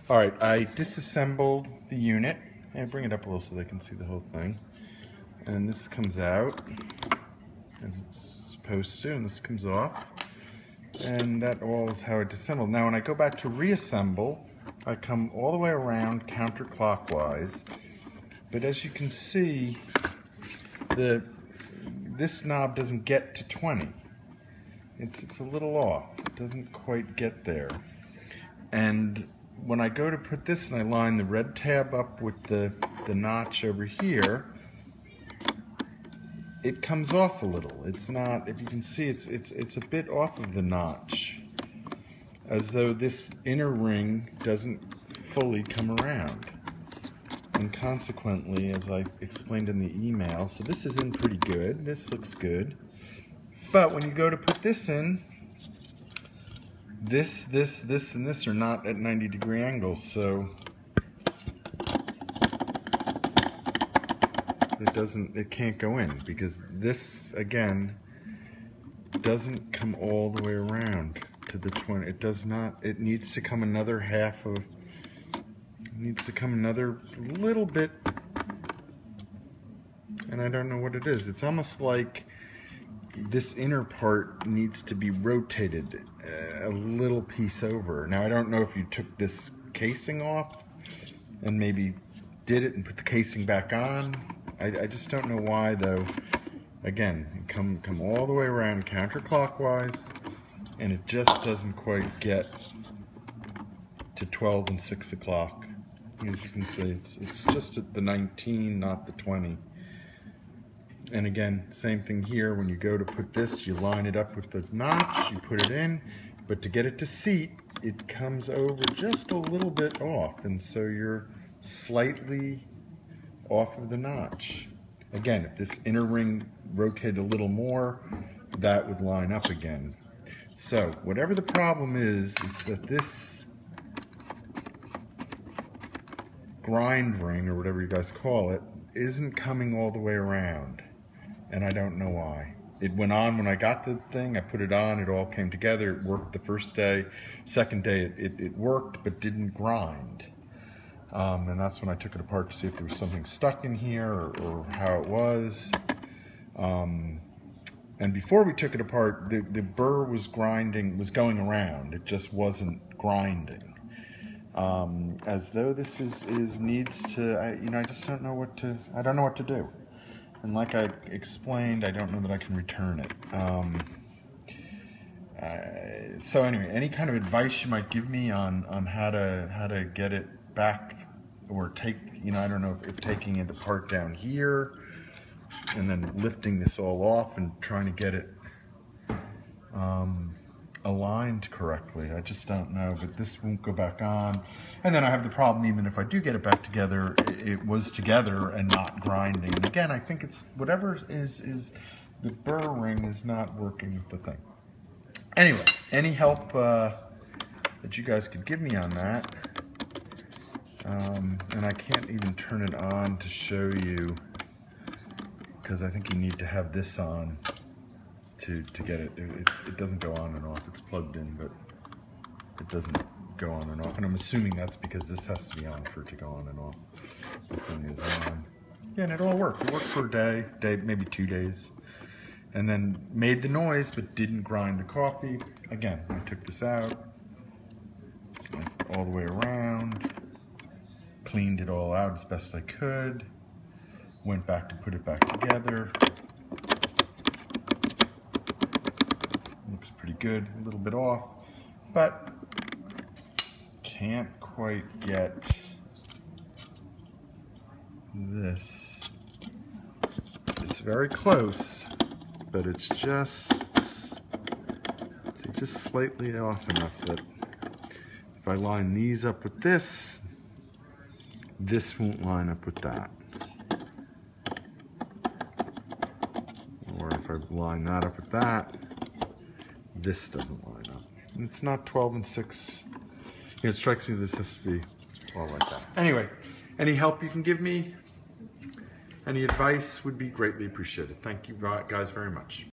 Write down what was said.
All right, I disassembled the unit. And bring it up a little so they can see the whole thing. And this comes out as it's supposed to, and this comes off. And that all is how it disassembled. Now when I go back to reassemble, I come all the way around counterclockwise. But as you can see, this knob doesn't get to 20. It's a little off. It doesn't quite get there. And when I go to put this and I line the red tab up with the notch over here, it comes off a little. It's not, if you can see, it's a bit off of the notch, as though this inner ring doesn't fully come around. And consequently, as I explained in the email, so this is in pretty good. This looks good. But when you go to put this in, this, and this are not at 90-degree angles, so it can't go in, because this, again, doesn't come all the way around to the 20. It does not. It needs to come another another little bit, and I don't know what it is. It's almost like this inner part needs to be rotated a little piece over. Now I don't know if you took this casing off and maybe did it and put the casing back on. I just don't know why though. Again, come all the way around counterclockwise, and it just doesn't quite get to 12 and 6 o'clock. As you can see, it's just at the 19, not the 20. And again, same thing here. When you go to put this, you line it up with the notch, you put it in, but to get it to seat, it comes over just a little bit off, and so you're slightly off of the notch. Again, if this inner ring rotated a little more, that would line up again. So whatever the problem is that this grind ring, or whatever you guys call it, isn't coming all the way around. And I don't know why. It went on when I got the thing, I put it on, it all came together, it worked the first day. Second day it worked but didn't grind. And that's when I took it apart to see if there was something stuck in here or how it was. And before we took it apart, the burr was going around, it just wasn't grinding. As though this needs to, I just don't know what to do. And like I explained, I don't know that I can return it. So anyway, any kind of advice you might give me on how to get it back, or take, I don't know if taking it apart down here and then lifting this all off and trying to get it aligned correctly. I just don't know, but this won't go back on. And then I have the problem, even if I do get it back together, it was together and not grinding. And again, I think it's whatever is the burr ring is not working with the thing. Anyway, any help that you guys could give me on that, and I can't even turn it on to show you, because I think you need to have this on to get it. It doesn't go on and off. It's plugged in, but it doesn't go on and off. And I'm assuming that's because this has to be on for it to go on and off. The thing is on. Yeah, and it all worked. It worked for a day, maybe 2 days. And then made the noise, but didn't grind the coffee. Again, I took this out, went all the way around, cleaned it all out as best I could, went back to put it back together. Looks pretty good, a little bit off, but can't quite get this. It's very close, but it's just slightly off enough that if I line these up with this won't line up with that. Or if I line that up with that, this doesn't line up. It's not 12 and 6. It strikes me this has to be all like that. Anyway, any help you can give me, any advice would be greatly appreciated. Thank you guys very much.